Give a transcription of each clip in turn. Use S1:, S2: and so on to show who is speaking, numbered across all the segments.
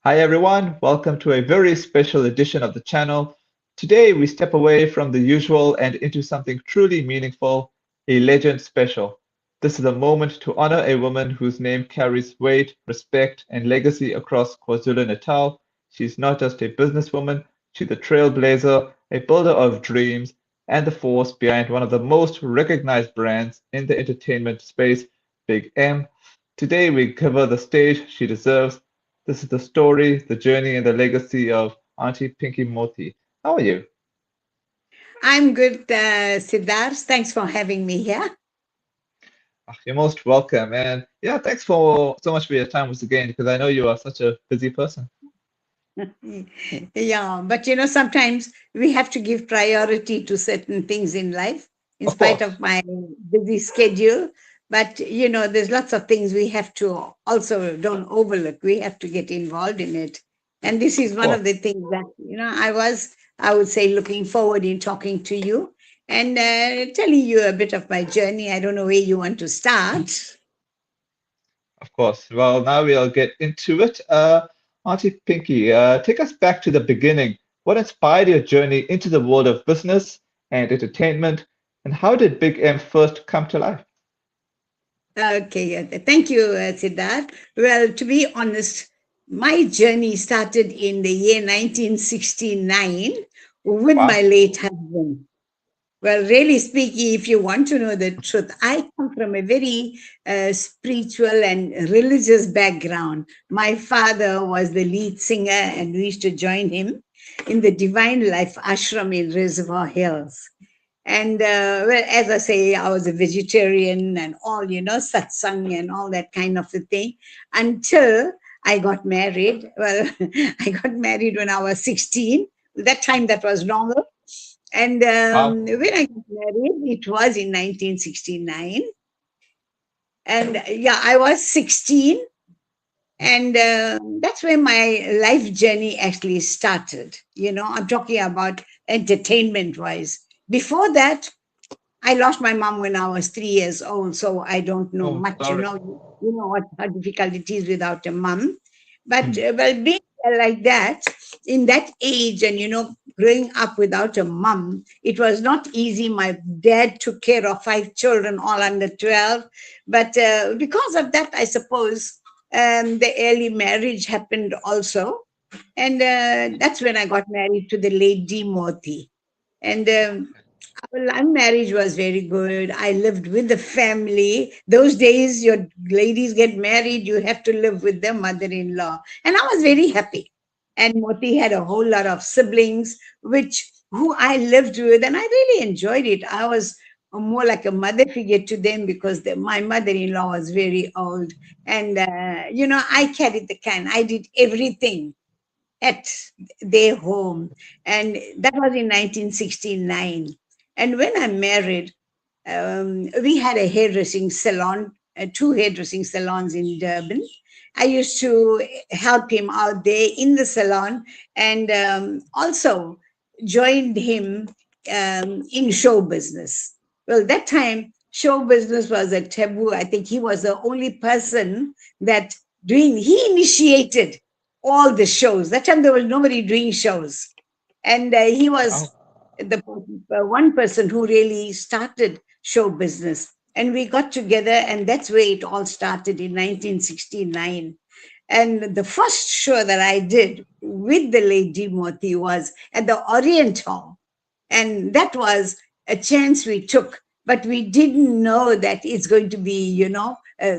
S1: Hi everyone, welcome to a very special edition of the channel. Today we step away from the usual and into something truly meaningful, a legend special. This is a moment to honor a woman whose name carries weight, respect, and legacy across KwaZulu-Natal. She's not just a businesswoman, she's a trailblazer, a builder of dreams, and the force behind one of the most recognized brands in the entertainment space, Big M. Today we give her the stage she deserves. This is the story, the journey, and the legacy of Aunty Pinky Mothie. How are you?
S2: I'm good, Siddharth. Thanks for having me here.
S1: You're most welcome. And yeah, thanks for so much for your time once again, because I know you are such a busy person.
S2: Yeah, but sometimes we have to give priority to certain things in life, in
S1: Of
S2: spite
S1: course,
S2: of my busy schedule. But there's lots of things we have to also don't overlook. We have to get involved in it. And this is
S1: of
S2: one of
S1: course,
S2: the things that, I would say, looking forward in talking to you and telling you a bit of my journey. I don't know where you want to start.
S1: of course. Well, now we'll get into it. Auntie Pinky, take us back to the beginning. What inspired your journey into the world of business and entertainment, and how did Big M first come to life?
S2: Okay, thank you, Siddharth. Well, to be honest, my journey started in the year 1969 with my
S1: Wow.
S2: late husband. Well, really speaking, if you want to know the truth, I come from a very spiritual and religious background. My father was the lead singer, and we used to join him in the Divine Life Ashram in Reservoir Hills. And well, as I say, I was a vegetarian and all, satsang and all that kind of a thing until I got married. Well, I got married when I was 16. That time that was normal. And
S1: Wow.
S2: when I got married, it was in 1969. And yeah, I was 16. And that's where my life journey actually started. I'm talking about entertainment wise. Before that, I lost my mom when I was 3 years old, so I don't know
S1: Oh,
S2: much.
S1: sorry.
S2: You know what how difficult it is without a mom. But
S1: Hmm.
S2: well, being like that in that age, and growing up without a mom, it was not easy. My dad took care of 5 children, all under 12. But because of that, I suppose the early marriage happened also, and that's when I got married to the lady Mothie. And well, our marriage was very good. I lived with the family. Those days, your ladies get married, you have to live with their mother-in-law. And I was very happy. And Moti had a whole lot of siblings, which who I lived with, and I really enjoyed it. I was more like a mother figure to them because my mother-in-law was very old. And, I carried the can. I did everything at their home. And that was in 1969. And when I married, we had a hairdressing salon, two hairdressing salons in Durban. I used to help him out there in the salon and also joined him in show business. Well, that time, show business was a taboo. I think he was the only person that he initiated all the shows. That time there was nobody doing shows. And he was
S1: Wow.
S2: the one person who really started show business. And we got together, and that's where it all started in 1969. And the first show that I did with the lady Mothi was at the Orient Hall. And that was a chance we took, but we didn't know that it's going to be,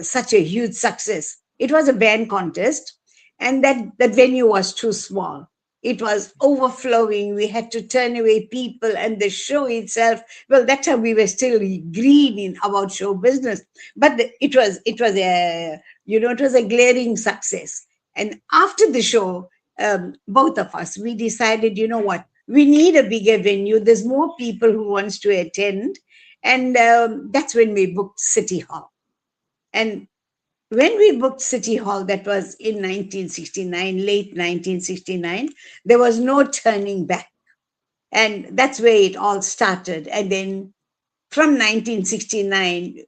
S2: such a huge success. It was a band contest, and that venue was too small. It was overflowing. We had to turn away people, and the show itself. Well, that time we were still green in about show business, but it was a glaring success. And after the show, both of us we decided, what, we need a bigger venue. There's more people who wants to attend, and that's when we booked City Hall. And when we booked City Hall, that was in 1969, late 1969, there was no turning back. And that's where it all started. And then from 1969,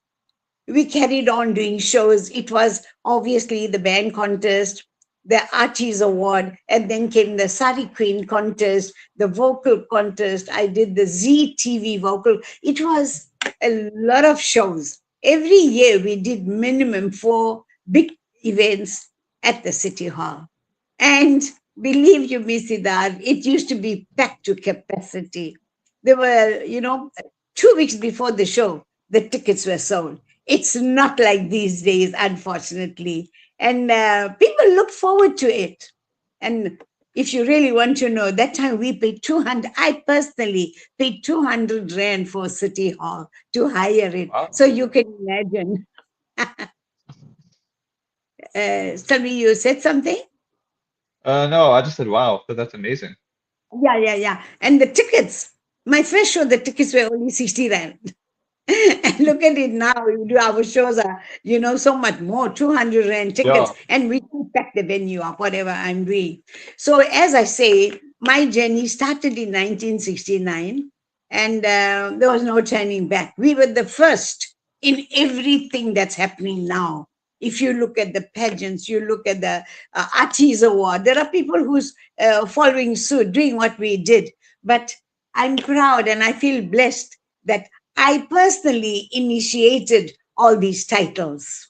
S2: we carried on doing shows. It was obviously the band contest. the Arties Award, and then came the Sari Queen contest, the vocal contest. I did the Z TV vocal. It was a lot of shows. Every year we did minimum 4 big events at the City Hall. And believe you me, Siddharth, it used to be packed to capacity. There were, 2 weeks before the show, the tickets were sold. It's not like these days, unfortunately. And people look forward to it. And if you really want to know, that time we paid 200, I personally paid 200 Rand for City Hall to hire it.
S1: Wow.
S2: So you can imagine. Salvi, you said something?
S1: No, I just said wow, but that's amazing.
S2: Yeah. And the tickets, my first show, the tickets were only 60 Rand. And look at it now, we do our shows are, so much more, 200 Rand tickets,
S1: Yeah,
S2: and we can pack the venue up, whatever I'm doing. So, as I say, my journey started in 1969, and there was no turning back. We were the first in everything that's happening now. If you look at the pageants, you look at the Arties Award, there are people who's following suit, doing what we did. But I'm proud and I feel blessed that I personally initiated all these titles.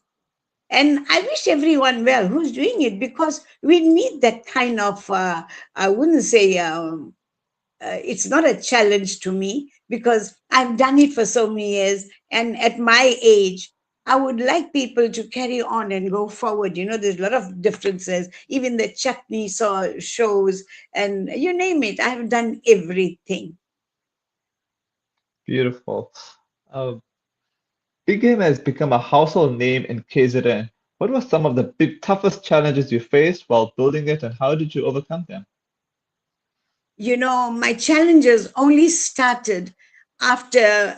S2: And I wish everyone well who's doing it, because we need that kind of, I wouldn't say, it's not a challenge to me, because I've done it for so many years. And at my age, I would like people to carry on and go forward. There's a lot of differences, even the chutney shows, and you name it. I've done everything.
S1: beautiful. Uh, Big Game has become a household name in KZN. What were some of the toughest challenges you faced while building it, and how did you overcome them?
S2: My challenges only started after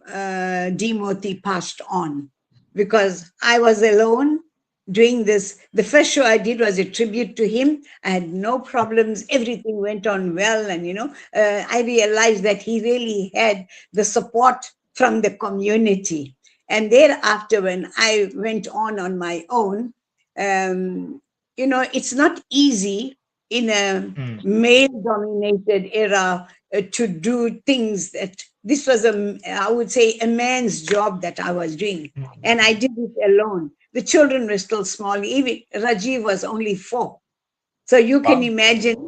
S2: Mothie passed on, because I was alone doing this. The first show I did was a tribute to him. I had no problems. Everything went on well. And, I realized that he really had the support from the community. And thereafter, when I went on my own, it's not easy in a
S1: Mm,
S2: male dominated era to do things that this was I would say, a man's job that I was doing. And I did it alone. The children were still small. Even Rajiv was only 4. So you can
S1: wow.
S2: imagine.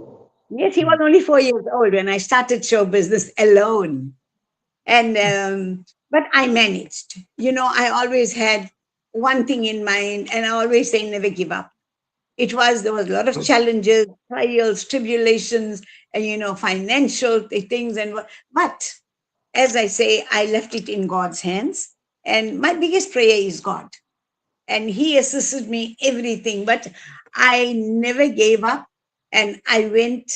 S2: Yes, he was
S1: Mm,
S2: only 4 years old when I started show business alone. And but I managed. I always had one thing in mind, and I always say never give up. There was a lot of challenges, trials, tribulations, and financial things, but as I say, I left it in God's hands. And my biggest prayer is God, and He assisted me everything. But I never gave up, and I went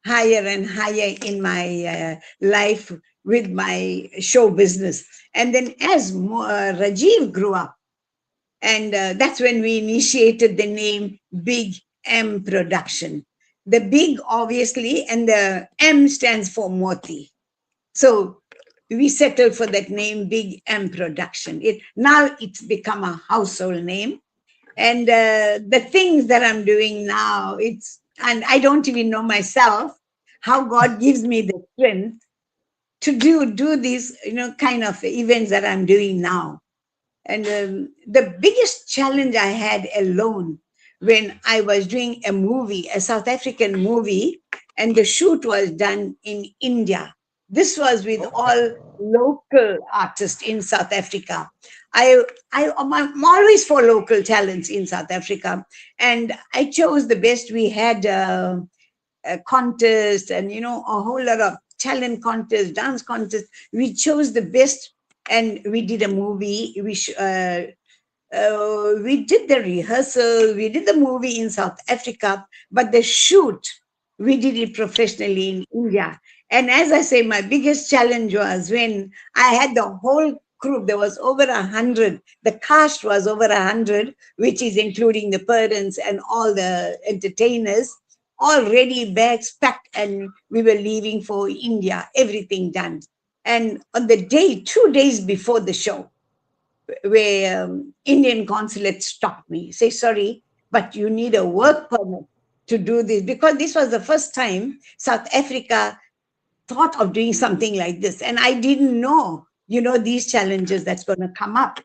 S2: higher and higher in my life with my show business. And then as Rajiv grew up, and that's when we initiated the name Big M Production. The big, obviously, and the M stands for Mothie. So we settled for that name, Big M Production. Now it's become a household name. And the things that I'm doing now, and I don't even know myself how God gives me the strength to do these, kind of events that I'm doing now. And the biggest challenge I had alone, when I was doing a movie, a South African movie, and the shoot was done in India. This was with all local artists in South Africa. I'm always for local talents in South Africa, and I chose the best. We had a contest, and a whole lot of talent contests, dance contests. We chose the best, and we did a movie. We did the rehearsal, we did the movie in South Africa, but the shoot, we did it professionally in India. And as I say, my biggest challenge was when I had the whole group. There was over 100. The cast was over 100, which is including the parents and all the entertainers, all ready, bags packed, and we were leaving for India, everything done. And on the day, 2 days before the show, where Indian consulate stopped me, say, sorry, but you need a work permit to do this, because this was the first time South Africa thought of doing something like this. And I didn't know, these challenges that's going to come up.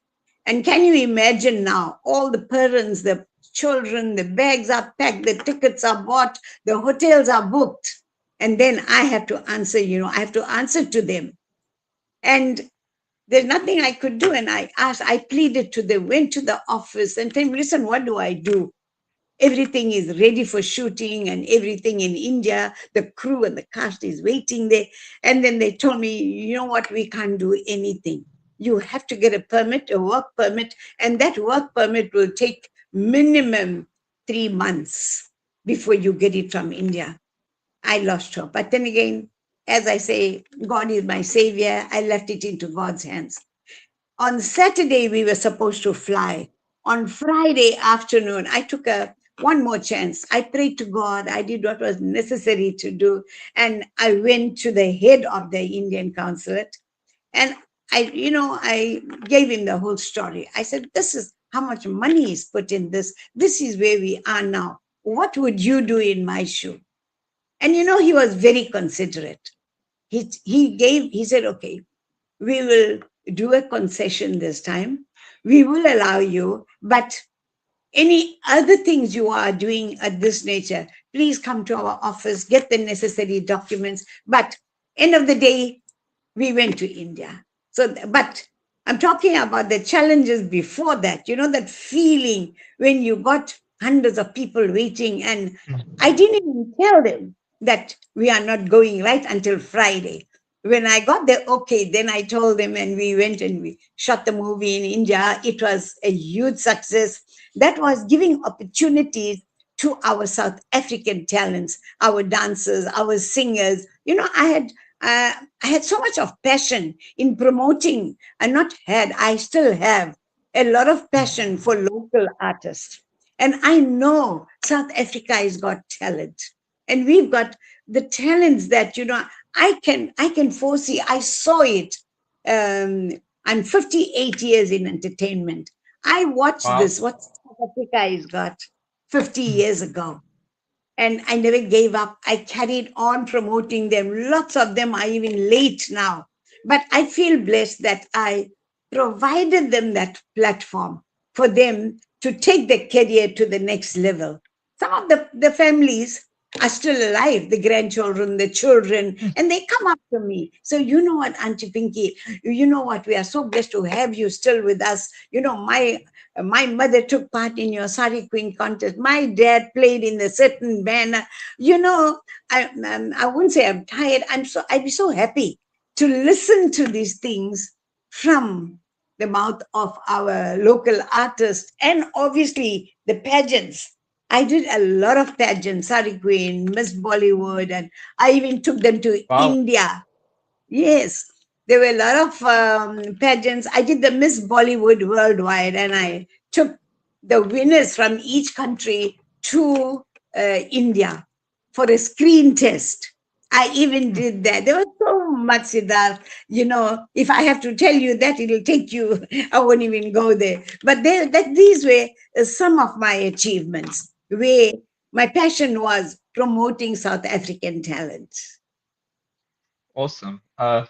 S2: And can you imagine now, all the parents, the children, the bags are packed, the tickets are bought, the hotels are booked. And then I have to answer, I have to answer to them. And there's nothing I could do. And I pleaded to them, went to the office and told them, listen, what do I do? Everything is ready for shooting and everything in India. The crew and the cast is waiting there. And then they told me, you know what, we can't do anything. You have to get a permit, a work permit, and that work permit will take minimum 3 months before you get it from India. I lost hope. But then again, as I say, God is my savior. I left it into God's hands. On Saturday, we were supposed to fly. On Friday afternoon, I took one more chance. I prayed to God. I did what was necessary to do. And I went to the head of the Indian consulate. And I gave him the whole story. I said, this is how much money is put in this. This is where we are now. What would you do in my shoe? And he was very considerate. He said, okay, we will do a concession this time. We will allow you, but any other things you are doing at this nature, please come to our office, get the necessary documents. But end of the day, we went to India. But I'm talking about the challenges before that, that feeling when you got hundreds of people waiting. And I didn't even tell them that we are not going right until Friday. When I got the okay, then I told them, and we went and we shot the movie in India. It was a huge success. That was giving opportunities to our South African talents, our dancers, our singers. I had so much of passion in promoting, and I still have a lot of passion for local artists. And I know South Africa has got talent, and we've got the talents that, I can foresee. I saw it. I'm 58 years in entertainment. I watched
S1: Wow.
S2: this, what South Africa has got 50 years ago. And I never gave up. I carried on promoting them. Lots of them are even late now. But I feel blessed that I provided them that platform for them to take their career to the next level. Some of the families are still alive, the grandchildren, the children, and they come up to me. So, you know what, Aunty Pinky, you know what, we are so blessed to have you still with us. My mother took part in your Sari Queen contest. My dad played in a certain band. I wouldn't say I'm tired. I'd be so happy to listen to these things from the mouth of our local artists, and obviously the pageants. I did a lot of pageants, Sari Queen, Miss Bollywood, and I even took them to
S1: Wow.
S2: India. Yes, there were a lot of pageants. I did the Miss Bollywood worldwide, and I took the winners from each country to India for a screen test. I even did that. There was so much, Siddharth. If I have to tell you that, it'll take you, I won't even go there. But these were some of my achievements, where my passion was promoting South African talent.
S1: Awesome.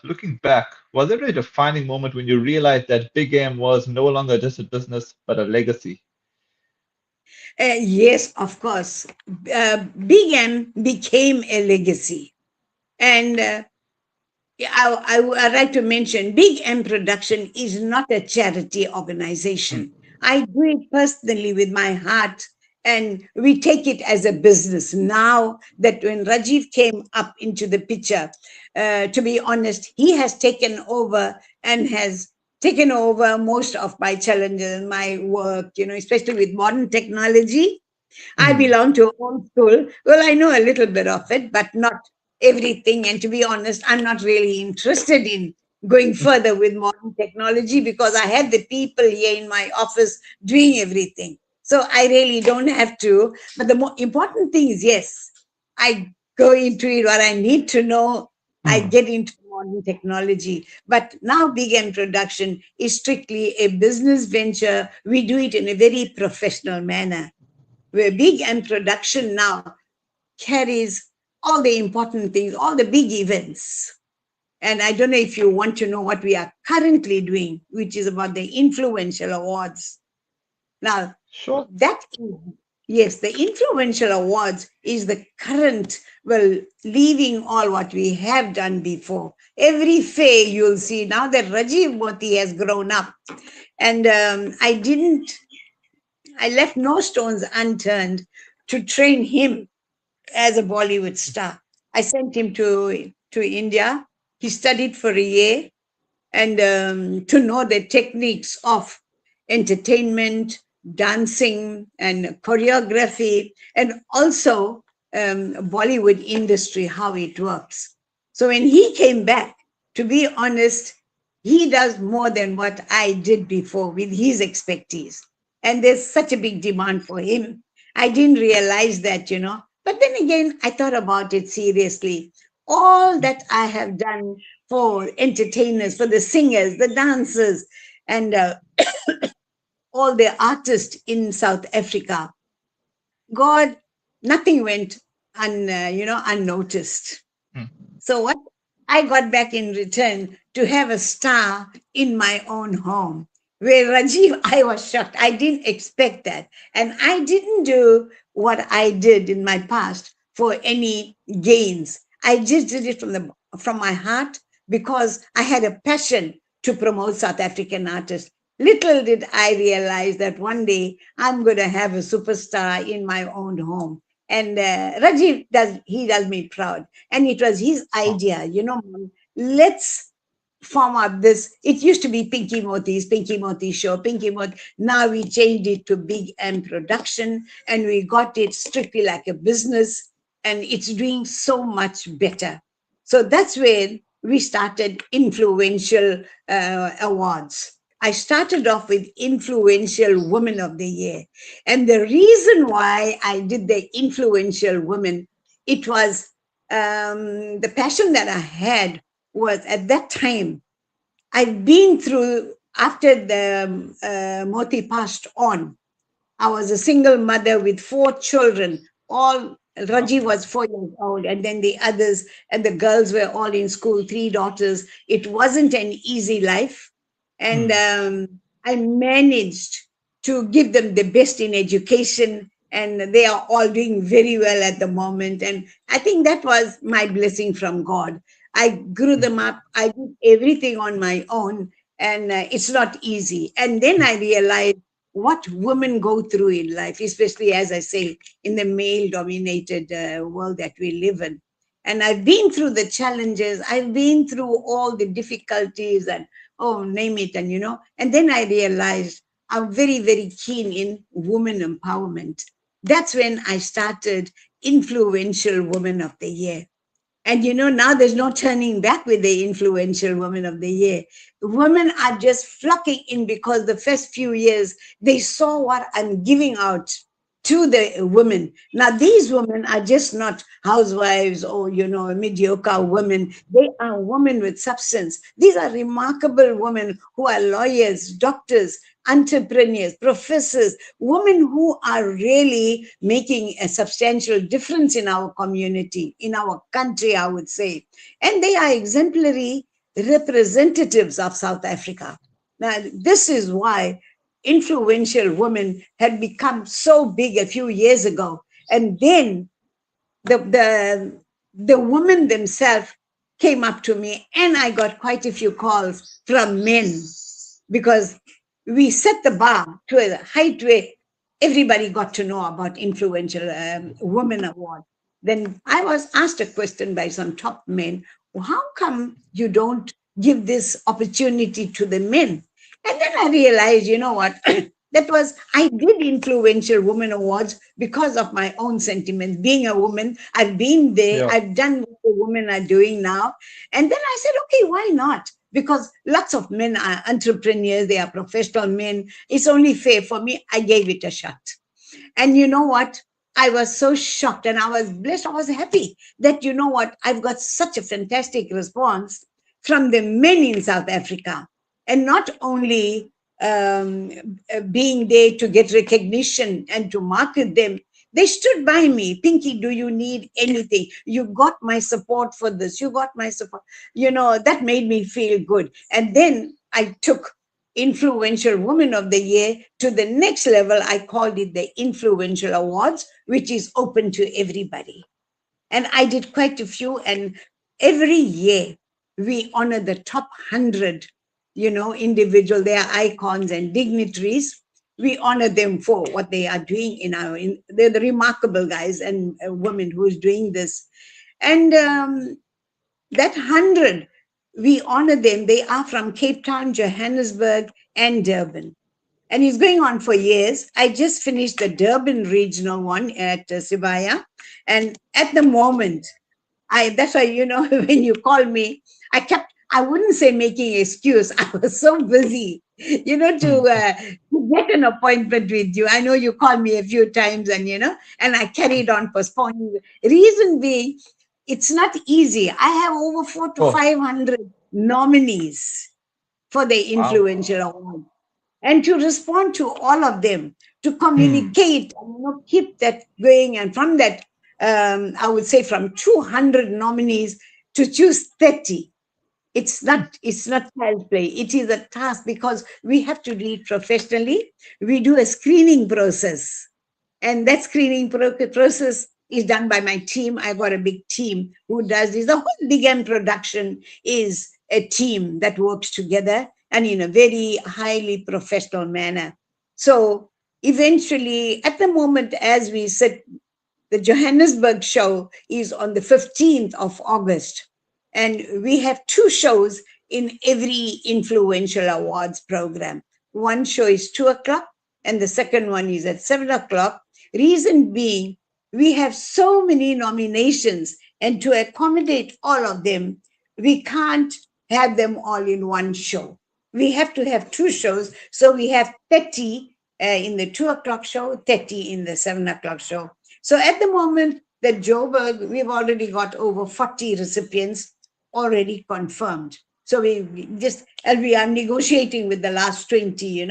S1: Looking back, was there a defining moment when you realized that Big M was no longer just a business, but a legacy?
S2: Yes, of course. Big M became a legacy. And I'd like to mention Big M Production is not a charity organization. I do it personally with my heart, and we take it as a business. Now that when Rajiv came up into the picture, to be honest, he has taken over and has taken over most of my challenges and my work, especially with modern technology. I belong to old school. Well, I know a little bit of it, but not everything. And to be honest, I'm not really interested in going further with modern technology, because I have the people here in my office doing everything. So I really don't have to. But the more important thing is, yes, I go into it, what I need to know. I get into modern technology. But now Big M Production is strictly a business venture. We do it in a very professional manner. where Big M Production now carries all the important things, all the big events. And I don't know if you want to know what we are currently doing, which is about the Influential Awards. Now,
S1: Sure.
S2: that is, yes, the Influential Awards is the current, well, leaving all what we have done before. Every fair you'll see now that Rajiv Mothie has grown up. And I left no stones unturned to train him as a Bollywood star. I sent him to India. He studied for a year and to know the techniques of entertainment, dancing, and choreography, and also Bollywood industry, how it works. So when he came back, to be honest, he does more than what I did before with his expertise. And there's such a big demand for him. I didn't realize that. But then again, I thought about it seriously. All that I have done for entertainers, for the singers, the dancers, and all the artists in South Africa. God, nothing went unnoticed.
S1: Mm.
S2: So what I got back in return to have a star in my own home. Where Rajiv, I was shocked. I didn't expect that. And I didn't do what I did in my past for any gains. I just did it from my heart because I had a passion to promote South African artists. Little did I realize that one day I'm going to have a superstar in my own home. And Rajiv does me proud. And it was his
S1: Wow.
S2: idea, let's form up this. It used to be Pinky Mothie Show, Pinky Mothie. Now we changed it to Big M Production and we got it strictly like a business and it's doing so much better. So that's where we started Influential Awards. I started off with Influential Woman of the Year. And the reason why I did the Influential Woman, it was the passion that I had was at that time, I've been through, after the Mothie passed on, I was a single mother with 4 children.
S1: Wow.
S2: Rajiv was 4 years old, and then the others and the girls were all in school, 3 daughters. It wasn't an easy life. And I managed to give them the best in education, and they are all doing very well at the moment. And I think that was my blessing from God. I grew them up, I did everything on my own, and it's not easy. And then I realized what women go through in life, especially, as I say, in the male-dominated world that we live in. And I've been through the challenges, I've been through all the difficulties and, oh, name it, and then I realized I'm very, very keen in women empowerment. That's when I started Influential Woman of the Year. And now there's no turning back with the Influential Woman of the Year. Women are just flocking in because the first few years they saw what I'm giving out to the women. Now, these women are just not housewives or, mediocre women. They are women with substance. These are remarkable women who are lawyers, doctors, entrepreneurs, professors, women who are really making a substantial difference in our community, in our country, I would say. And they are exemplary representatives of South Africa. Now, this is why Influential Women had become so big a few years ago. And then the women themselves came up to me, and I got quite a few calls from men because we set the bar to a height where everybody got to know about Influential Women Award. Then I was asked a question by some top men, well, how come you don't give this opportunity to the men? And then I realized, what? I did Influential Women Awards because of my own sentiments. Being a woman, I've been there,
S1: Yeah.
S2: I've done what the women are doing now. And then I said, okay, why not? Because lots of men are entrepreneurs, they are professional men. It's only fair for me. I gave it a shot. And you know what? I was so shocked and I was blessed. I was happy that, I've got such a fantastic response from the men in South Africa. And not only being there to get recognition and to market them, they stood by me. Pinky, do you need anything? You got my support for this. You got my support. That made me feel good. And then I took Influential Woman of the Year to the next level. I called it the Influential Awards, which is open to everybody. And I did quite a few. And every year we honor the top 100, individual, their icons and dignitaries. We honor them for what they are doing they're the remarkable guys and women who is doing this. And that 100, we honor them. They are from Cape Town, Johannesburg, and Durban. And it's going on for years. I just finished the Durban regional one at Sibaya. And at the moment, that's why, when you call me, I wouldn't say making excuse. I was so busy, to get an appointment with you. I know you called me a few times and I carried on postponing. Reason being, it's not easy. I have over 400 to
S1: Oh,
S2: 500 nominees for the
S1: wow.
S2: Influential Award. And to respond to all of them, to
S1: Hmm.
S2: communicate, and keep that going. And from that, I would say from 200 nominees to choose 30. It's not child's play. It is a task because we have to lead professionally. We do a screening process, and that screening process is done by my team. I got a big team who does this. The whole Big M production is a team that works together and in a very highly professional manner. So eventually, at the moment, as we sit, the Johannesburg show is on the 15th of August. And we have two shows in every Influential Awards program. One show is 2 o'clock, and the second one is at 7 o'clock. Reason being, we have so many nominations, and to accommodate all of them, we can't have them all in one show. We have to have two shows. So we have 30 in the 2 o'clock show, 30 in the 7 o'clock show. So at the moment, the Joburg, we've already got over 40 recipients already confirmed. So we are negotiating with the last 20,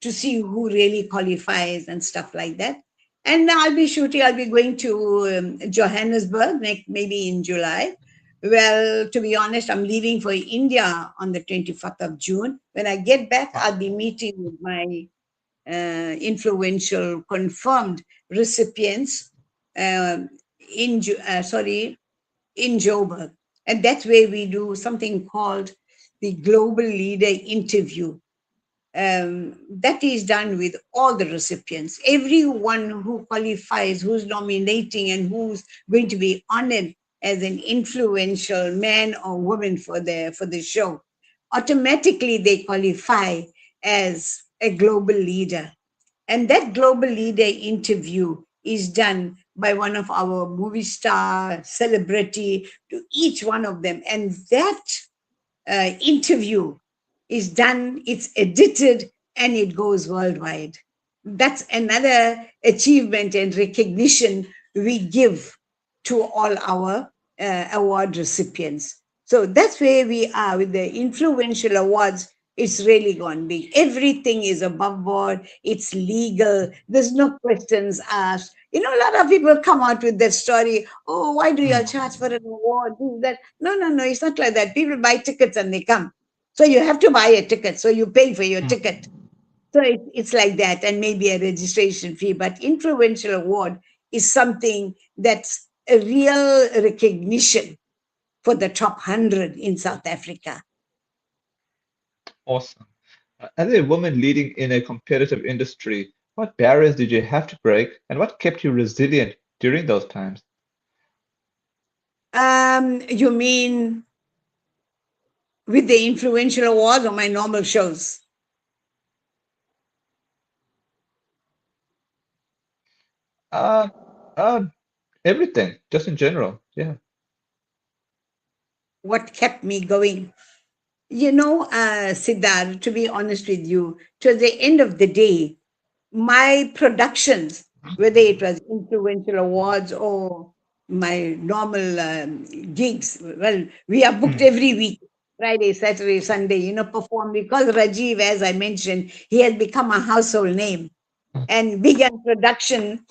S2: to see who really qualifies and stuff like that. And I'll be going to Johannesburg maybe in July. Well, to be honest, I'm leaving for India on the 24th of June. When I get back,
S1: Wow.
S2: I'll be meeting with my influential confirmed recipients uh, in Joburg. And that's where we do something called the Global Leader Interview. That is done with all the recipients. Everyone who qualifies, who's nominating, and who's going to be honored as an influential man or woman for the show, automatically they qualify as a global leader. And that global leader interview is done by one of our movie star, celebrity, to each one of them. And that interview is done, it's edited, and it goes worldwide. That's another achievement and recognition we give to all our award recipients. So that's where we are with the influential awards. It's really gone big. Everything is above board. It's legal. There's no questions asked. A lot of people come out with that story. Oh, why do you
S1: Hmm.
S2: charge for an award? This, that. No, no, no. It's not like that. People buy tickets and they come. So you have to buy a ticket. So you pay for your
S1: Hmm.
S2: ticket. So it's like that, and maybe a registration fee. But influential award is something that's a real recognition for the top 100 in South Africa.
S1: Awesome. As a woman leading in a competitive industry, what barriers did you have to break and what kept you resilient during those times?
S2: You mean with the influential awards or my normal shows?
S1: Uh, uh, Everything, just in general. Yeah.
S2: What kept me going? Siddharth, to be honest with you, to the end of the day, my productions, whether it was influential awards or my normal gigs, well, we are booked
S1: Hmm.
S2: every week. Friday, Saturday, Sunday, perform, because Rajiv, as I mentioned, he has become a household name. And Big M production,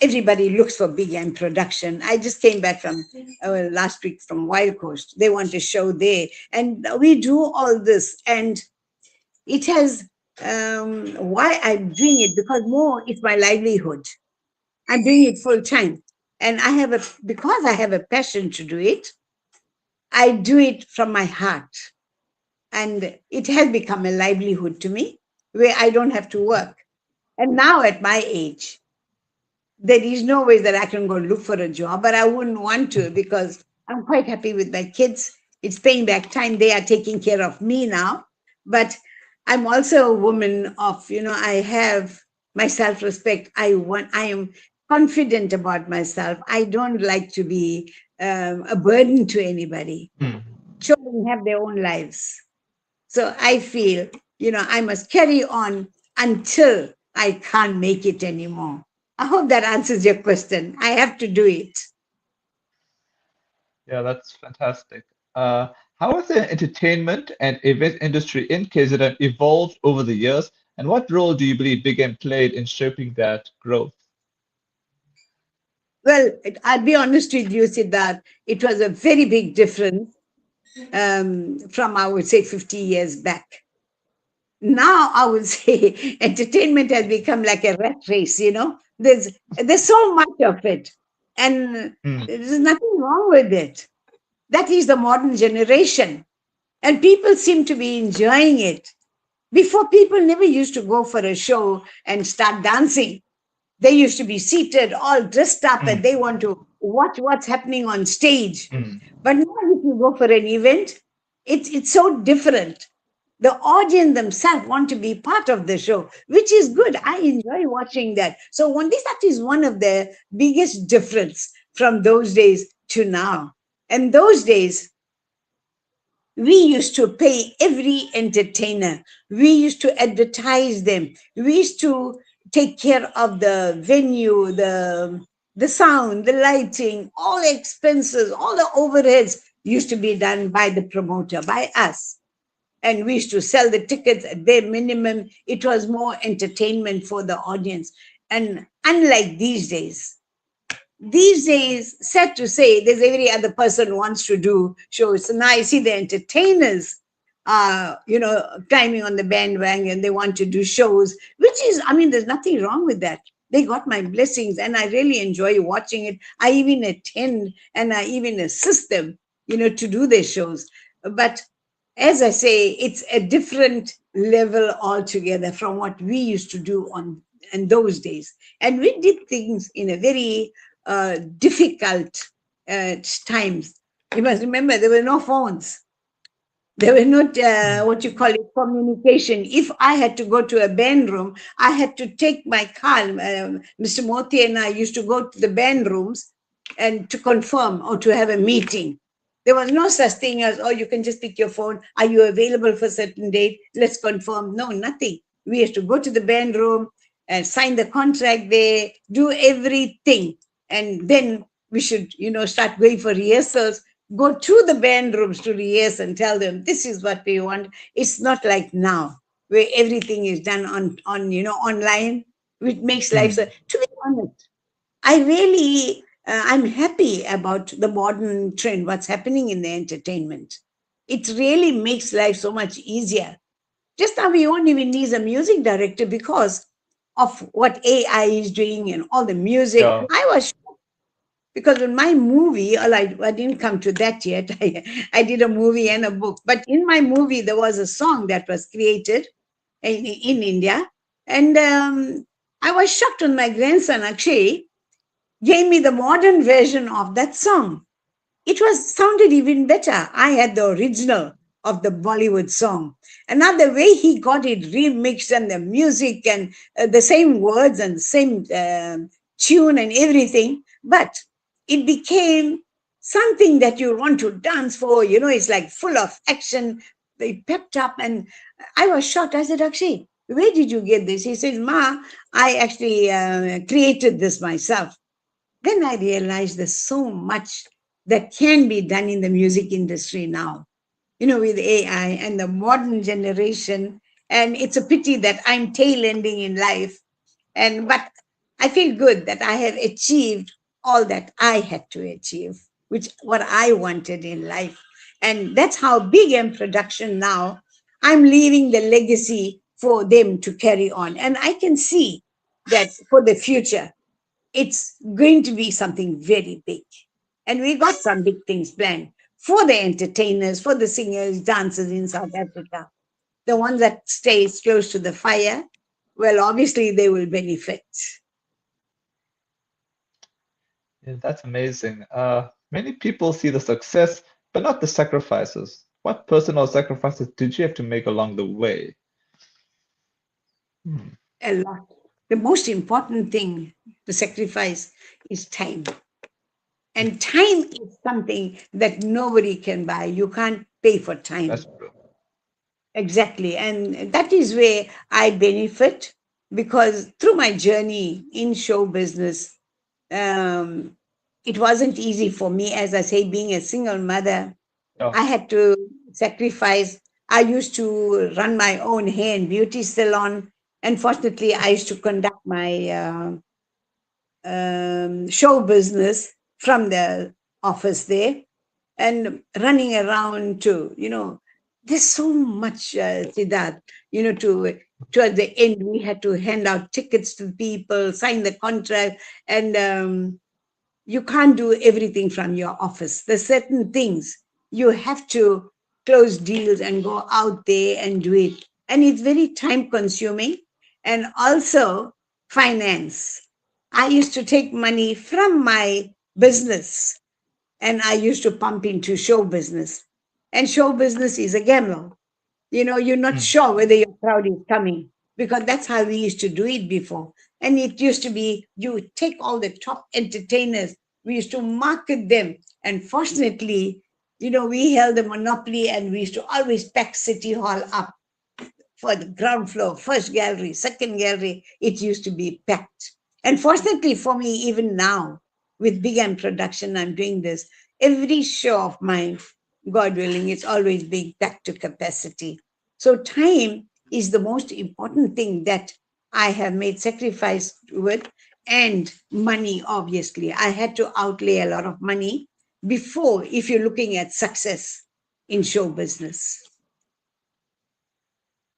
S2: everybody looks for Big M production. I just came back from last week from Wild Coast. They want a show there, and we do all this, and it has why I'm doing it, because more it's my livelihood. I'm doing it full time, and because I have a passion to do it. I do it from my heart, and it has become a livelihood to me, where I don't have to work. And now at my age, there is no way that I can go look for a job, but I wouldn't want to, because I'm quite happy with my kids. It's paying back time. They are taking care of me now. But I'm also a woman of, I have my self-respect. I am confident about myself. I don't like to be a burden to anybody.
S1: Mm.
S2: Children have their own lives. So I feel, I must carry on until I can't make it anymore. I hope that answers your question. I have to do it.
S1: Yeah, that's fantastic. How has the entertainment and event industry in KZN evolved over the years, and what role do you believe Big M played in shaping that growth?
S2: Well, I'll be honest with you, Siddharth. It was a very big difference from, I would say, 50 years back. Now, I would say entertainment has become like a rat race, There's so much of it, and
S1: Mm.
S2: there's nothing wrong with it. That is the modern generation. And people seem to be enjoying it. Before, people never used to go for a show and start dancing. They used to be seated, all dressed up, and
S1: Mm.
S2: they want to watch what's happening on stage.
S1: Mm.
S2: But now, if you go for an event, it's so different. The audience themselves want to be part of the show, which is good. I enjoy watching that. So that is one of the biggest difference from those days to now. And those days, we used to pay every entertainer. We used to advertise them. We used to take care of the venue, the sound, the lighting, all the expenses, all the overheads used to be done by the promoter, by us. And we used to sell the tickets at their minimum. It was more entertainment for the audience. And unlike these days, sad to say, there's every other person wants to do shows. So now I see the entertainers, climbing on the bandwagon. They want to do shows, which is, there's nothing wrong with that. They got my blessings, and I really enjoy watching it. I even attend and I even assist them, to do their shows. But as I say, it's a different level altogether from what we used to do in those days. And we did things in a very difficult times. You must remember, there were no phones. There were not
S1: Mm.
S2: what you call it, communication. If I had to go to a band room, I had to take my car. Mr. Mothie and I used to go to the band rooms and to confirm or to have a meeting. There was no such thing as, oh, you can just pick your phone. Are you available for a certain date? Let's confirm. No, nothing. We had to go to the band room and sign the contract there, do everything. And then we should, start going for rehearsals, go to the band rooms to rehearse and tell them, this is what we want. It's not like now, where everything is done on online, which makes life so.
S1: Mm.
S2: To be honest, I really, I'm happy about the modern trend, what's happening in the entertainment. It really makes life so much easier. Just now, we won't even need a music director because of what AI is doing and all the music.
S1: Yeah.
S2: I was shocked because in my movie, I didn't come to that yet. I did a movie and a book. But in my movie, there was a song that was created in India. And I was shocked when my grandson, Akshay, gave me the modern version of that song. It was sounded even better. I had the original of the Bollywood song. And now the way he got it remixed, and the music and the same words and same tune and everything, but it became something that you want to dance for. It's like full of action. They pepped up, and I was shocked. I said, Akshay, where did you get this? He says, Ma, I actually created this myself. Then I realized there's so much that can be done in the music industry now. with AI and the modern generation. And it's a pity that I'm tail ending in life. But I feel good that I have achieved all that I had to achieve, which what I wanted in life. And that's how Big M Production now, I'm leaving the legacy for them to carry on. And I can see that for the future, it's going to be something very big. And we got some big things planned for the entertainers, for the singers, dancers in South Africa. The ones that stays close to the fire, well, obviously they will benefit.
S1: Yeah, that's amazing. Many people see the success, but not the sacrifices. What personal sacrifices did you have to make along the way? Hmm,
S2: A lot. The most important thing to sacrifice is time. And time is something that nobody can buy. You can't pay for
S1: that's
S2: time.
S1: true.
S2: Exactly. And that is where I benefit because through my journey in show business, um, it wasn't easy for me. As I say, being a single mother,
S1: Oh,
S2: I had to sacrifice. I used to run my own hair and beauty salon. Unfortunately, I used to conduct my show business from the office there and running around to, there's so much, Siddharth, towards the end, we had to hand out tickets to people, sign the contract, and you can't do everything from your office. There's certain things you have to close deals and go out there and do it. And it's very time consuming and also finance. I used to take money from my business and I used to pump into show business. And show business is a gamble. You're not
S1: mm,
S2: sure whether your crowd is coming because that's how we used to do it before. And it used to be you take all the top entertainers, we used to market them. And fortunately, we held the monopoly and we used to always pack City Hall up for the ground floor, first gallery, second gallery. It used to be packed. And fortunately for me, even now, with Big M Production, I'm doing this. Every show of mine, God willing, it's always being packed to capacity. So time is the most important thing that I have made sacrifice with, and money, obviously. I had to outlay a lot of money before, if you're looking at success in show business.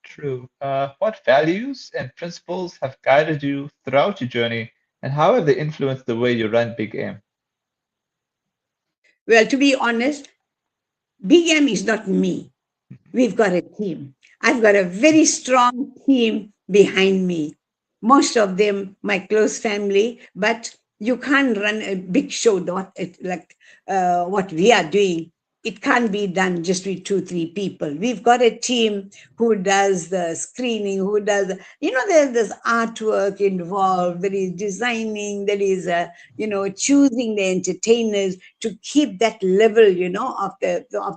S1: true. What values and principles have guided you throughout your journey, and how have they influenced the way you run Big M?
S2: Well, to be honest, Big M is not me. We've got a team. I've got a very strong team behind me. Most of them, my close family, but you can't run a big show what we are doing. It can't be done just with two, three people. We've got a team who does the screening, who does, there's artwork involved, there is designing, there is, choosing the entertainers to keep that level, of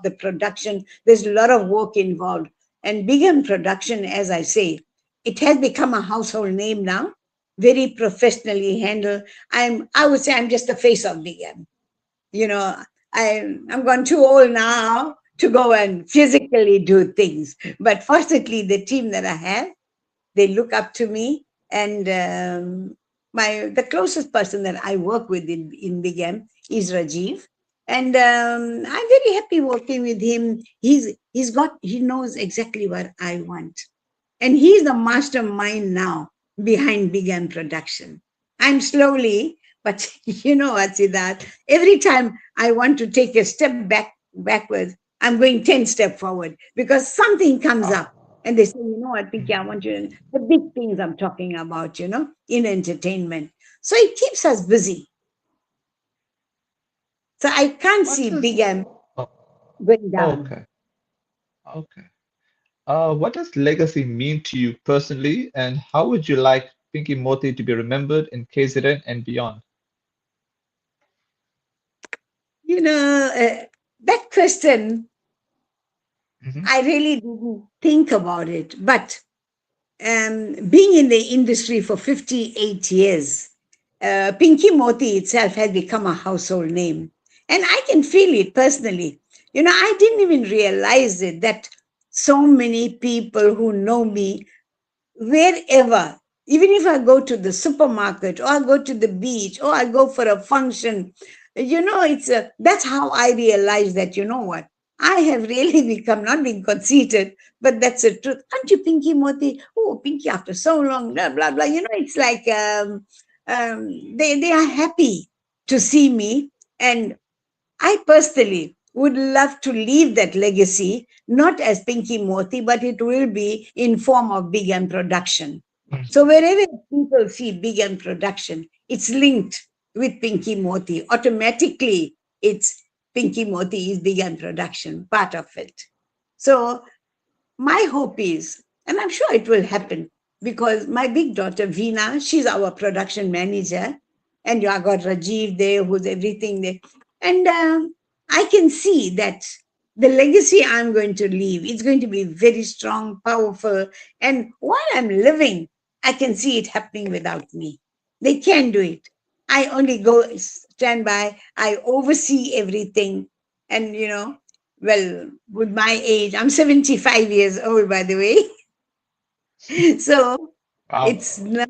S2: the production. There's a lot of work involved. And Big M Production, as I say, it has become a household name now, very professionally handled. I would say I'm just the face of Big M. You know, I'm gone too old now to go and physically do things. But fortunately, the team that I have, they look up to me, and the closest person that I work with in Big M is Rajiv, and I'm very happy working with him. He knows exactly what I want, and he's the mastermind now behind Big M Production. I'm slowly, but you know what, Siddharth, every time I want to take a step backwards, I'm going 10 steps forward because something comes
S1: Oh,
S2: up and they say, you know what, Pinky, I
S1: mhm.
S2: want you, the big things I'm talking about, in entertainment. So it keeps us busy. So I can't
S1: What
S2: see
S1: does
S2: Big M
S1: oh,
S2: going down.
S1: okay, okay. What does legacy mean to you personally, and how would you like Pinky Mothie to be remembered in KZN and beyond?
S2: That question,
S1: Hmm.
S2: I really didn't think about it. But being in the industry for 58 years, Pinky Moti itself has become a household name. And I can feel it personally. I didn't even realize it, that so many people who know me wherever, even if I go to the supermarket or I go to the beach or I go for a function, that's how I realize that, what? I have really become, not being conceited, but that's the truth. Aren't you Pinky Mothie? Oh, Pinky, after so long, blah, blah, blah. It's like they are happy to see me. And I personally would love to leave that legacy, not as Pinky Mothie, but it will be in form of Big M production. So wherever people see Big M production, it's linked with Pinky Mothie. Automatically, it's Pinky Mothie is Big M production, part of it. So my hope is, and I'm sure it will happen, because my big daughter, Veena, she's our production manager. And I got Rajiv there, who's everything there. And I can see that the legacy I'm going to leave is going to be very strong, powerful. And while I'm living, I can see it happening without me. They can do it. I only go stand by, I oversee everything. And, well, with my age, I'm 75 years old, by the way. So
S1: Wow.
S2: it's not,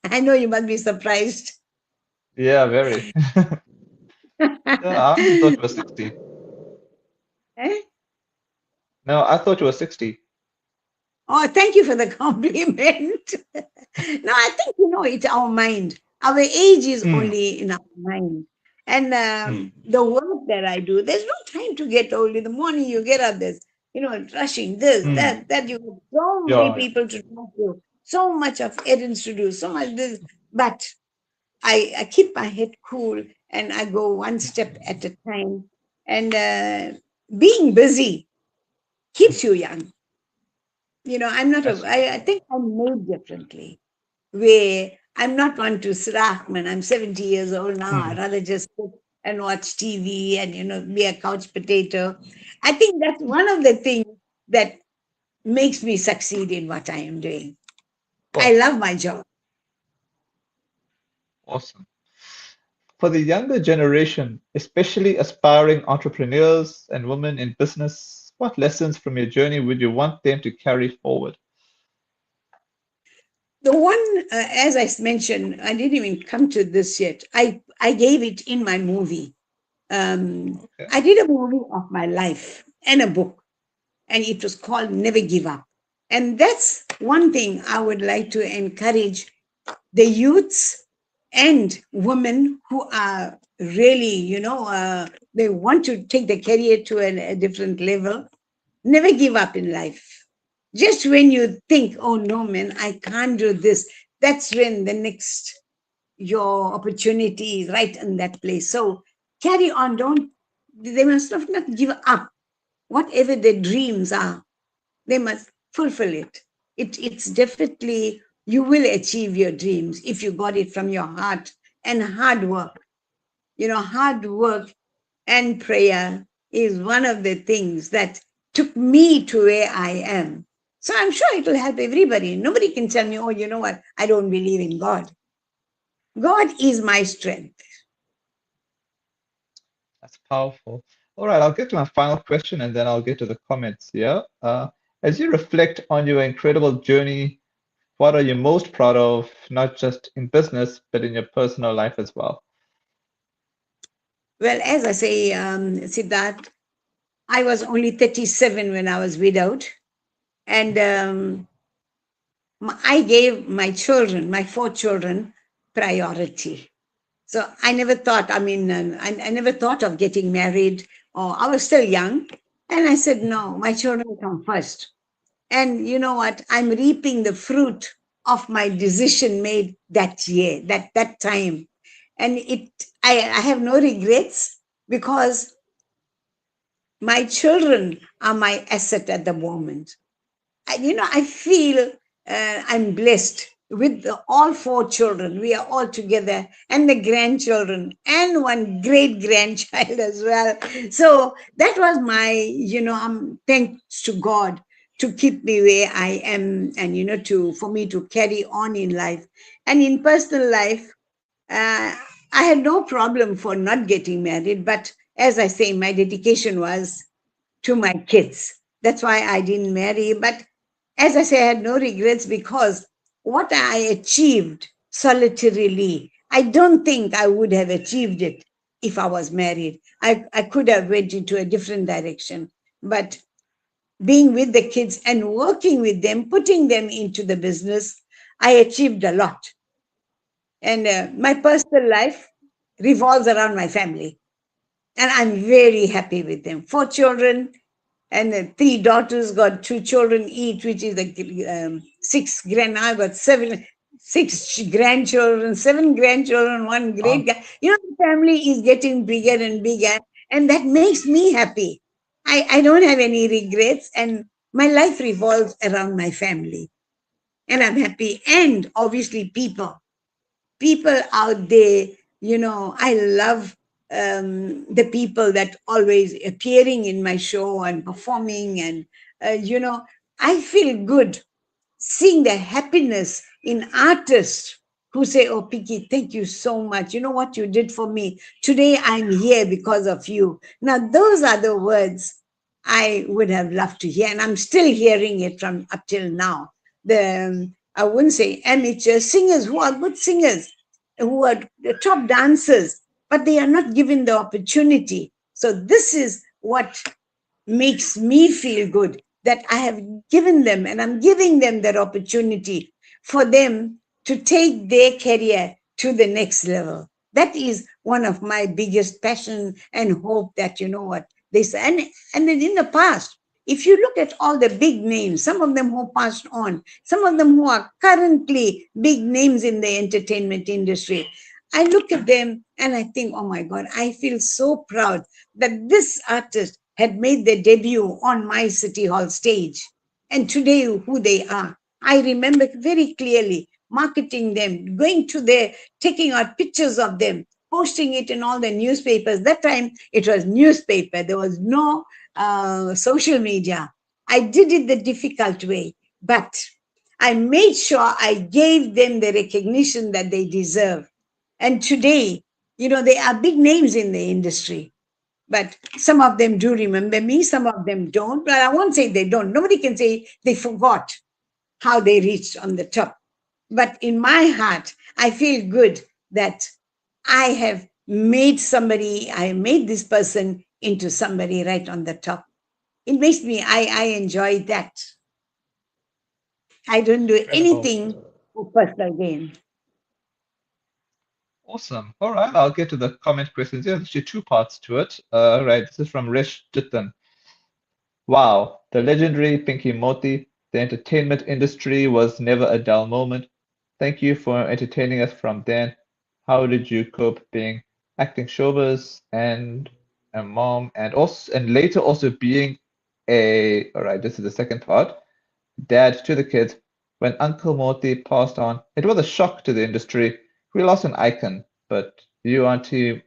S2: I know you must be surprised.
S1: Yeah, very. Yeah, I honestly thought you were 60.
S2: Eh?
S1: No, I thought you were 60.
S2: Oh, thank you for the compliment. No, I think, it's our mind. Our age is
S1: Mm,
S2: only in our mind. And
S1: mm,
S2: the work that I do, there's no time to get old. In the morning, you get up, there's, rushing this,
S1: mm.
S2: that. You have so many
S1: Yeah.
S2: people to talk to, so much of errands to do, so much this. But I keep my head cool and I go one step at a time. And being busy keeps you young. I'm not
S1: That's true.
S2: I think I'm made differently. Where I'm not one to Srachman. I'm 70 years old now. I'd
S1: Mm.
S2: rather just sit and watch TV and, be a couch potato. I think that's one of the things that makes me succeed in what I am doing. I
S1: Cool.
S2: love my job.
S1: Awesome. For the younger generation, especially aspiring entrepreneurs and women in business, what lessons from your journey would you want them to carry forward?
S2: The one, as I mentioned, I didn't even come to this yet. I gave it in my movie.
S1: Okay.
S2: I did a movie of my life and a book, and it was called Never Give Up. And that's one thing I would like to encourage the youths and women who are really, they want to take the career to a different level. Never give up in life. Just when you think, oh no, man, I can't do this, that's when the next, your opportunity is right in that place. So carry on. They must not give up. Whatever their dreams are, they must fulfill it. It's definitely, you will achieve your dreams if you got it from your heart and hard work. Hard work and prayer is one of the things that took me to where I am. So I'm sure it will help everybody. Nobody can tell me, oh, you know what? I don't believe in God. God is my strength.
S1: That's powerful. All right, I'll get to my final question and then I'll get to the comments here. As you reflect on your incredible journey, what are you most proud of, not just in business, but in your personal life as well?
S2: Well, as I say, Siddharth, I was only 37 when I was widowed. And I gave my children, my 4 children, priority. So I never thought, I never thought of getting married, or I was still young. And I said, no, my children come first. And you know what? I'm reaping the fruit of my decision made that year, that time. And I have no regrets, because my children are my asset at the moment. I feel I'm blessed with all 4 children. We are all together, and the grandchildren, and one great grandchild as well. So that was my, thanks to God to keep me where I am, and for me to carry on in life. And in personal life, I had no problem for not getting married, but as I say, my dedication was to my kids. That's why I didn't marry. But as I say, I had no regrets, because what I achieved solitarily, I don't think I would have achieved it if I was married. I could have went into a different direction. But being with the kids and working with them, putting them into the business, I achieved a lot. And my personal life revolves around my family. And I'm very happy with them. 4 children, and 3 daughters, got 2 children each, which is the six grand. I got six grandchildren, 7 grandchildren, one great
S1: Wow.
S2: guy. The family is getting bigger and bigger, and that makes me happy. I don't have any regrets, and my life revolves around my family, and I'm happy. And obviously, people out there, I love the people that always appearing in my show and performing, and I feel good seeing the happiness in artists who say, "Oh, Pinky, thank you so much. You know what you did for me today? I'm here because of you." Now those are the words I would have loved to hear, and I'm still hearing it from up till now. The I wouldn't say amateur singers, who are good singers, who are the top dancers, but they are not given the opportunity. So this is what makes me feel good, that I have given them, and I'm giving them that opportunity for them to take their career to the next level. That is one of my biggest passion and hope, that this. And then in the past, if you look at all the big names, some of them who passed on, some of them who are currently big names in the entertainment industry, I look at them and I think, oh my God, I feel so proud that this artist had made their debut on my City Hall stage. And today, who they are, I remember very clearly, marketing them, going to their, taking out pictures of them, posting it in all the newspapers. That time it was newspaper. There was no social media. I did it the difficult way, but I made sure I gave them the recognition that they deserve. And today, they are big names in the industry. But some of them do remember me, some of them don't. But I won't say they don't. Nobody can say they forgot how they reached on the top. But in my heart, I feel good that I have made somebody, I made this person into somebody right on the top. It makes me, I enjoy that. I don't do
S1: Incredible.
S2: anything for personal gain.
S1: Awesome. All right, I'll get to the comment questions. There's actually two parts to it. Right, this is from Resh Jitan. Wow, the legendary Pinky Mothie. The entertainment industry was never a dull moment. Thank you for entertaining us from then. How did you cope being acting showbiz and a mom, and later also being all right, this is the second part, dad to the kids. When Uncle Mothie passed on, it was a shock to the industry. We lost an icon, but you, Auntie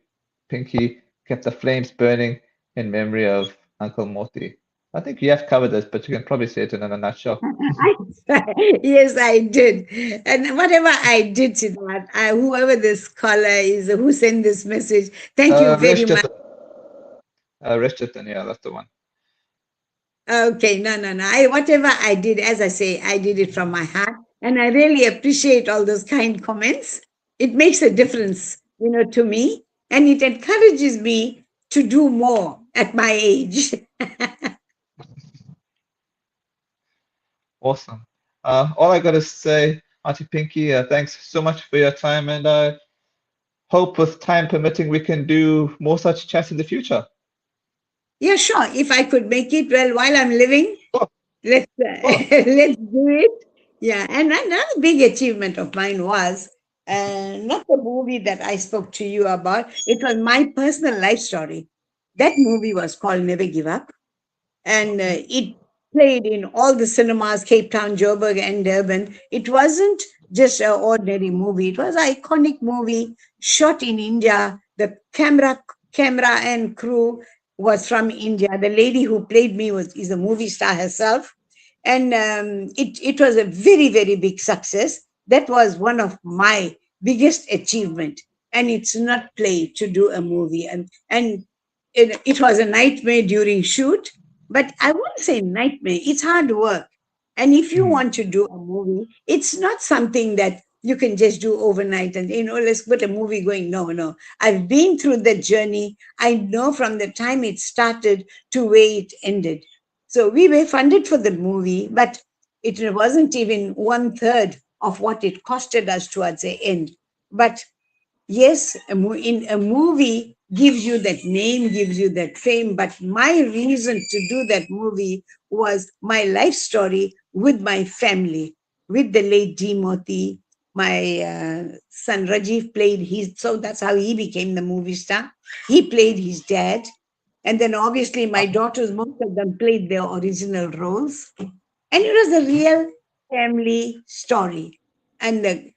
S1: Pinky, kept the flames burning in memory of Uncle Mothie. I think you have covered this, but you can probably say it in a nutshell.
S2: Yes, I did. And whatever I did to that, whoever the scholar is who sent this message, thank you very much.
S1: Rishchetan. Rishchetan, yeah, that's the one.
S2: Okay, no, no, no. Whatever I did, as I say, I did it from my heart. And I really appreciate all those kind comments. It makes a difference, to me. And it encourages me to do more at my age.
S1: Awesome. All I gotta say, Auntie Pinky, thanks so much for your time, and I hope with time permitting we can do more such chats in the future.
S2: Yeah, sure. If I could make it, well, while I'm living,
S1: Sure,
S2: let's
S1: sure.
S2: let's do it. Yeah, and another big achievement of mine was not the movie that I spoke to you about. It was my personal life story. That movie was called Never Give Up, and
S1: Okay.
S2: it played in all the cinemas, Cape Town, Joburg, and Durban. It wasn't just an ordinary movie. It was an iconic movie shot in India. The camera and crew was from India. The lady who played me is a movie star herself, and it was a very, very big success. That was one of my biggest achievement. And it's not play to do a movie, and it was a nightmare during shoot, but I won't say nightmare. It's hard work. And if you
S1: Mm.
S2: want to do a movie, it's not something that you can just do overnight and, let's put a movie going. No, no. I've been through the journey. I know from the time it started to where it ended. So we were funded for the movie, but it wasn't even one third of what it costed us towards the end. But yes, in a movie gives you that name, gives you that fame. But my reason to do that movie was my life story with my family, with the late D. Mothie. My son Rajiv played his, so that's how he became the movie star. He played his dad. And then obviously my
S1: Wow.
S2: daughters, most of them played their original roles. And it was a real family story. And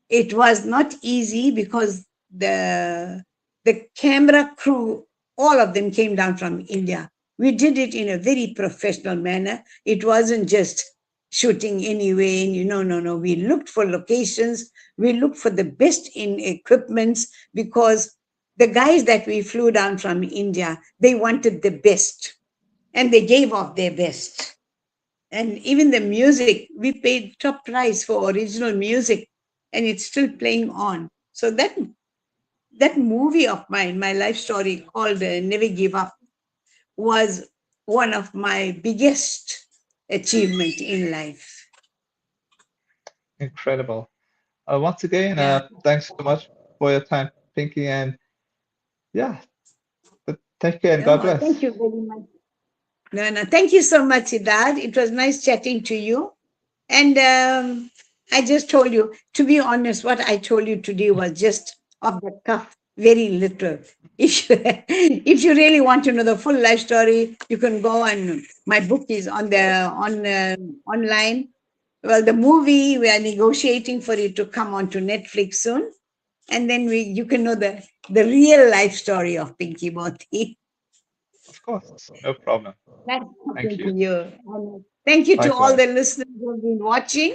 S2: it was not easy because the camera crew, all of them came down from India. We did it in a very professional manner. It wasn't just shooting anyway. And no. We looked for locations. We looked for the best in equipments because the guys that we flew down from India, they wanted the best and they gave off their best. And even the music, we paid top price for original music, and it's still playing on. So that movie of mine, my life story called Never Give Up, was one of my biggest achievement in life.
S1: Incredible. Once again,
S2: Yeah.
S1: thanks so much for your time, Pinky. And yeah, take care and God
S2: No,
S1: bless.
S2: thank you very much. No. Thank you so much, Siddharth. It was nice chatting to you. And I just told you, to be honest, what I told you today was just off the cuff, very little. If you, if you really want to know the full life story, you can go and my book is online. Well, the movie we are negotiating for it to come onto Netflix soon, and then you can know the real life story of Pinky Mothie.
S1: Of course, no problem.
S2: Nice
S1: Thank
S2: talking to
S1: you.
S2: you. And thank you to all
S1: Likewise.
S2: the listeners who have been watching.